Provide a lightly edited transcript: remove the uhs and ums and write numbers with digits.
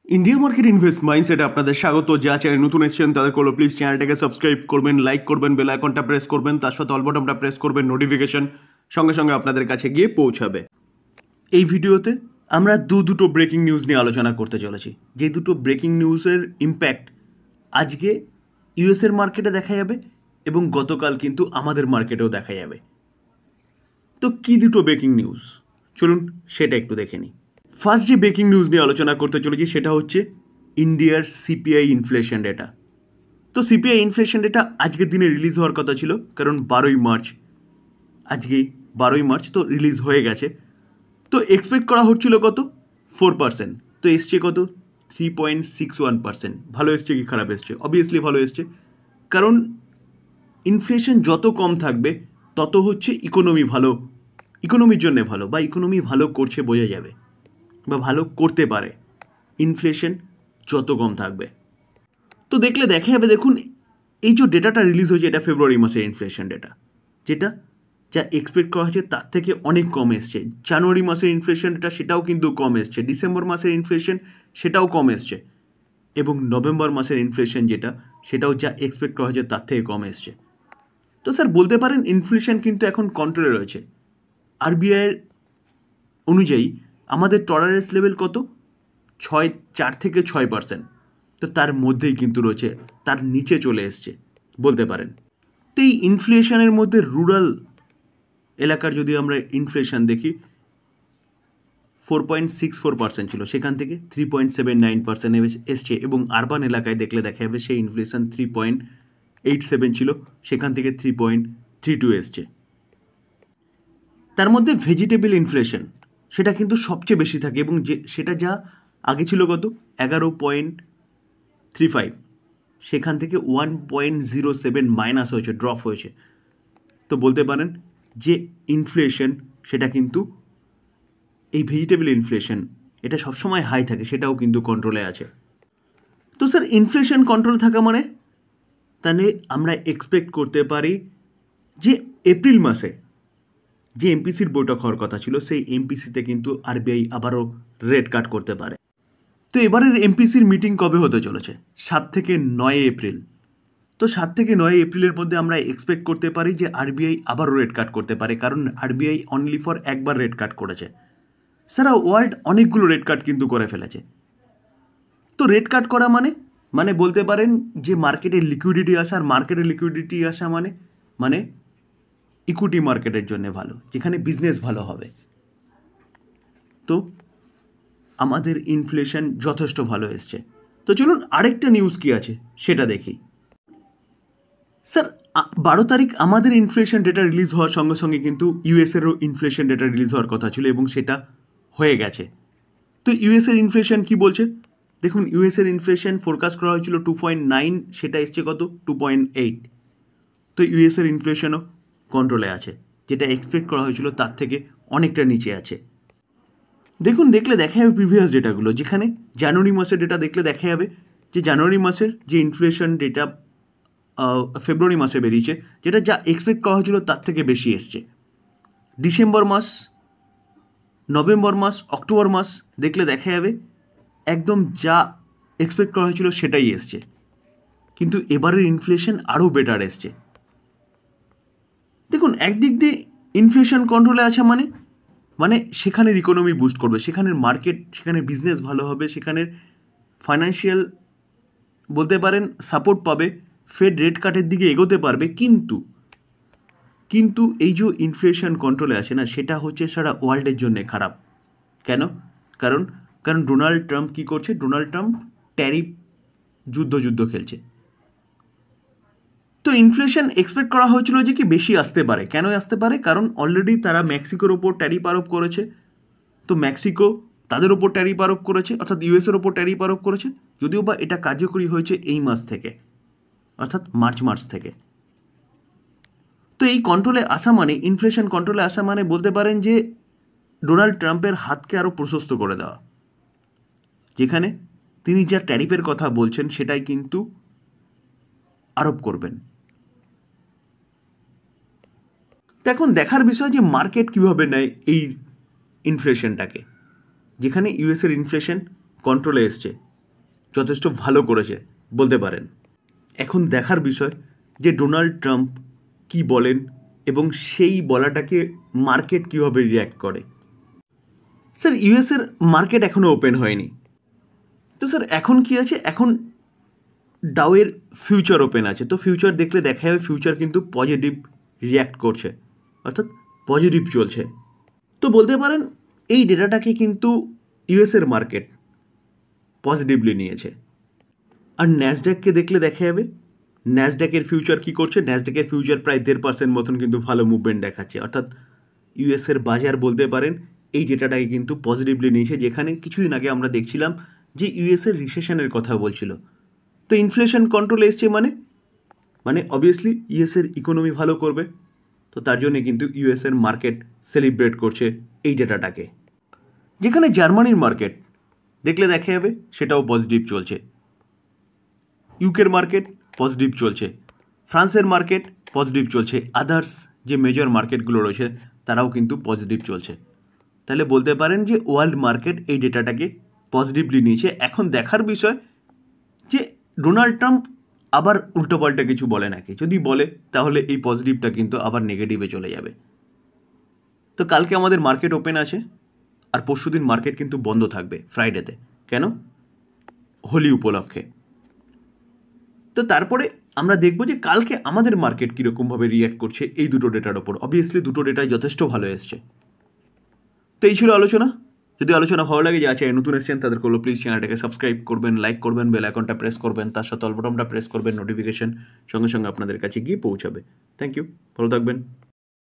India market invest মাইন্ডসেটে আপনাদের স্বাগত। যা চ্যানেল নতুন এসেছেন তাদের করলো প্লিজ চ্যানেলটাকে সাবস্ক্রাইব করবেন, লাইক করবেন, বেল আইকনটা প্রেস করবেন, তার সাথে অল বাটনটা প্রেস করবেন, নোটিফিকেশন সঙ্গে সঙ্গে আপনাদের কাছে গিয়ে পৌঁছাবে। এই ভিডিওতে আমরা দুটো ব্রেকিং নিউজ নিয়ে আলোচনা করতে চলেছি। যে দুটো ব্রেকিং নিউজের ইম্প্যাক্ট আজকে ইউএসের মার্কেটে দেখা যাবে এবং গতকাল কিন্তু আমাদের মার্কেটেও দেখা যাবে। তো কী দুটো ব্রেকিং নিউজ, চলুন সেটা একটু দেখে নিই। ফার্স্ট যে ব্রেকিং নিউজ নিয়ে আলোচনা করতে চলেছি সেটা হচ্ছে ইন্ডিয়ার সিপিআই ইনফ্লেশন ডেটা। তো সিপিআই ইনফ্লেশন ডেটা আজকের দিনে রিলিজ হওয়ার কথা ছিল, কারণ 12ই মার্চ, আজকে 12ই মার্চ তো রিলিজ হয়ে গেছে। তো এক্সপেক্ট করা হচ্ছিল কত, 4%, তো এসছে কত 3.61%। ভালো এসছে কি খারাপ এসছে? অবভিয়াসলি ভালো এসছে, কারণ ইনফ্লেশন যত কম থাকবে তত হচ্ছে ইকোনমি ভালো, ইকোনমির জন্য ভালো, বা ইকোনমি ভালো করছে বোঝা যাবে বা ভালো করতে পারে ইনফ্লেশন যত কম থাকবে। তো দেখলে দেখা যাবে, দেখুন এই যে ডেটাটা রিলিজ হয়েছে এটা ফেব্রুয়ারি মাসের ইনফ্লেশন ডেটা, যেটা যা এক্সপেক্ট করা হয়েছে তার থেকে অনেক কম এসছে। জানুয়ারি মাসের ইনফ্লেশন ডেটা সেটাও কিন্তু কম এসছে, ডিসেম্বর মাসের ইনফ্লেশন সেটাও কম এসছে, এবং নভেম্বর মাসের ইনফ্লেশন যেটা সেটাও যা এক্সপেক্ট করা হয়েছে তার থেকে কম এসছে। তো স্যার বলতে পারেন ইনফ্লেশন কিন্তু এখন কন্ট্রোলে রয়েছে। আরবিআইয়ের অনুযায়ী আমাদের টলারেন্স লেভেল কত, 4 থেকে 6%, তো তার মধ্যেই কিন্তু রয়েছে, তার নিচে চলে এসছে বলতে পারেন। তো এই ইনফ্লেশনের মধ্যে রুরাল এলাকার যদি আমরা ইনফ্লেশন দেখি 4.64% ছিল, সেখান থেকে 3.79% এসছে, এবং আরবান এলাকায় দেখলে দেখা যাবে সেই ইনফ্লেশন 3.87 ছিল, সেখান থেকে 3.32 এসছে। তার মধ্যে ভেজিটেবল ইনফ্লেশন সেটা কিন্তু সবচেয়ে বেশি থাকে, এবং যে সেটা যা আগে ছিল কত 11.35, সেখান থেকে 1.07 মাইনাস হয়েছে, ড্রপ হয়েছে। তো বলতে পারেন যে ইনফ্লেশন সেটা কিন্তু এই ভেজিটেবল ইনফ্লেশন এটা সবসময় হাই থাকে, সেটাও কিন্তু কন্ট্রোলে আছে। তো স্যার ইনফ্লেশন কন্ট্রোল থাকা মানে তাহলে আমরা এক্সপেক্ট করতে পারি যে এপ্রিল মাসে যে এমপিসির বৈঠক হওয়ার কথা ছিল সেই এমপিসিতে কিন্তু আরবিআই আবারও রেট কাট করতে পারে। তো এবারের এমপিসির মিটিং কবে হতে চলেছে? 7 থেকে 9 এপ্রিল। তো 7 থেকে 9 এপ্রিলের মধ্যে আমরা এক্সপেক্ট করতে পারি যে আরবিআই আবারও রেট কাট করতে পারে, কারণ আরবিআই অনলি ফর একবার রেট কাট করেছে, সারা ওয়ার্ল্ড অনেকগুলো রেট কাট কিন্তু করে ফেলেছে। তো রেট কাট করা মানে বলতে পারেন যে মার্কেটে লিকুইডিটি আসা, আর মার্কেটে লিকুইডিটি আসা মানে ইকুইটি মার্কেটের জন্য ভালো, যেখানে বিজনেস ভালো হবে। তো আমাদের ইনফ্লেশন যথেষ্ট ভালো এসছে। তো চলুন আরেকটা নিউজ কি আছে সেটা দেখি। স্যার 12 তারিখ আমাদের ইনফ্লেশন ডেটা রিলিজ হওয়ার সঙ্গে সঙ্গে কিন্তু ইউএসেরও ইনফ্লেশন ডেটা রিলিজ হওয়ার কথা ছিল, এবং সেটা হয়ে গেছে। তো ইউএসের ইনফ্লেশন কি বলছে দেখুন, ইউএসের ইনফ্লেশন ফোরকাস্ট করা হয়েছিল 2.9, সেটা এসছে কত 2.8। তো ইউএসের ইনফ্লেশনও কন্ট্রোলে আছে, যেটা এক্সপেক্ট করা হয়েছিল তার থেকে অনেকটা নিচে আছে। দেখুন দেখলে দেখা যাবে প্রিভিয়াস ডেটাগুলো, যেখানে জানুয়ারি মাসের ডেটা দেখলে দেখা যাবে যে জানুয়ারি মাসের যে ইনফ্লেশন ডেটা ফেব্রুয়ারি মাসে বেরিয়েছে, যেটা যা এক্সপেক্ট করা হয়েছিল তার থেকে বেশি এসছে। ডিসেম্বর মাস, নভেম্বর মাস, অক্টোবর মাস দেখলে দেখা যাবে একদম যা এক্সপেক্ট করা হয়েছিল সেটাই এসছে, কিন্তু এবারের ইনফ্লেশন আরও বেটার এসছে। দেখুন একদিক দিয়ে ইনফ্লেশন কন্ট্রোলে আছে মানে সেখানের ইকোনমি বুস্ট করবে, সেখানের মার্কেট, সেখানের বিজনেস ভালো হবে, সেখানের ফাইন্যান্সিয়াল বলতে পারেন সাপোর্ট পাবে, ফেড রেট কাটের দিকে এগোতে পারবে। কিন্তু এই যে ইনফ্লেশন কন্ট্রোলে আসে না, সেটা হচ্ছে সারা ওয়ার্ল্ডের জন্য খারাপ। কেন? কারণ ডোনাল্ড ট্রাম্প কী করছে, ডোনাল্ড ট্রাম্প ট্যারিফ যুদ্ধ খেলছে। তো ইনফ্লেশন এক্সপেক্ট করা হয়েছিল যে কি বেশি আসতে পারে। কেন আসতে পারে? কারণ অলরেডি তারা মেক্সিকোর ওপর ট্যারিফ আরোপ করেছে, তো মেক্সিকো তাদের ওপর ট্যারিফ আরোপ করেছে, অর্থাৎ ইউএসের ওপর ট্যারিফ আরোপ করেছে, যদিও বা এটা কার্যকরী হয়েছে এই মাস থেকে, অর্থাৎ মার্চ থেকে। তো এই কন্ট্রোলে আসা মানে, ইনফ্লেশন কন্ট্রোলে আসা মানে বলতে পারেন যে ডোনাল্ড ট্রাম্পের হাতকে আরও প্রশস্ত করে দেওয়া, যেখানে তিনি যা ট্যারিফের কথা বলছেন সেটাই কিন্তু আরোপ করবেন। এখন দেখার বিষয় যে মার্কেট কীভাবে নেয় এই ইনফ্লেশনটাকে, যেখানে ইউএসের ইনফ্লেশন কন্ট্রোলে এসছে, যথেষ্ট ভালো করেছে বলতে পারেন। এখন দেখার বিষয় যে ডোনাল্ড ট্রাম্প কি বলেন এবং সেই বলাটাকে মার্কেট কীভাবে রিয়্যাক্ট করে। স্যার ইউএসের মার্কেট এখনও ওপেন হয়নি, তো স্যার এখন কি আছে, এখন ডাউয়ের ফিউচার ওপেন আছে। তো ফিউচার দেখলে দেখা যাবে ফিউচার কিন্তু পজিটিভ রিয়্যাক্ট করছে, অর্থাৎ পজিটিভ চলছে। তো বলতে পারেন এই ডেটাটাকে কিন্তু ইউএসের মার্কেট পজিটিভলি নিয়েছে। আর ন্যাসড্যাককে দেখলে দেখা যাবে ন্যাসড্যাকের ফিউচার কি করছে, ন্যাসড্যাকের ফিউচার প্রায় 1.5% মতন কিন্তু ভালো মুভমেন্ট দেখাচ্ছে। অর্থাৎ ইউএসের বাজার বলতে পারেন এই ডেটাটাকে কিন্তু পজিটিভলি নিয়েছে, যেখানে কিছুদিন আগে আমরা দেখছিলাম যে ইউএসের রিসেশনের কথা বলছিল। তো ইনফ্লেশন কন্ট্রোলে এসছে মানে অবভিয়াসলি ইউএসের ইকোনমি ভালো করবে, তো তার জন্যে কিন্তু ইউএসের মার্কেট সেলিব্রেট করছে এই ডেটাটাকে। যেখানে জার্মানির মার্কেট দেখলে দেখা যাবে সেটাও পজিটিভ চলছে, ইউকের মার্কেট পজিটিভ চলছে, ফ্রান্সের মার্কেট পজিটিভ চলছে, আদার্স যে মেজর মার্কেটগুলো রয়েছে তারাও কিন্তু পজিটিভ চলছে। তাহলে বলতে পারেন যে ওয়ার্ল্ড মার্কেট এই ডেটাটাকে পজিটিভলি নিয়েছে। এখন দেখার বিষয় যে ডোনাল্ড ট্রাম্প আবার উল্টোপাল্টা কিছু বলে নাকি, যদি বলে তাহলে এই পজিটিভটা কিন্তু আবার নেগেটিভে চলে যাবে। তো কালকে আমাদের মার্কেট ওপেন আছে, আর পরশুদিন মার্কেট কিন্তু বন্ধ থাকবে ফ্রাইডেতে। কেন? হোলি উপলক্ষে। তো তারপরে আমরা দেখব যে কালকে আমাদের মার্কেট কীরকমভাবে রিয়্যাক্ট করছে এই দুটো ডেটার ওপর। অবভিয়াসলি দুটো ডেটাই যথেষ্ট ভালো এসছে। তো এই ছিল আলোচনা। যদি আলোচনা ভালো লাগে, যা চাই নতুন এসছেন তাদের করলো প্লিজ চ্যানেলটাকে সাবস্ক্রাইব করবেন, লাইক করবেন, বেল আইকনটা প্রেস করবেন, তার সাথে অল বাটনটা প্রেস করবেন, নোটিফিকেশন সঙ্গে সঙ্গে আপনাদের কাছে গিয়ে পৌঁছাবে। থ্যাংক ইউ, ভালো থাকবেন।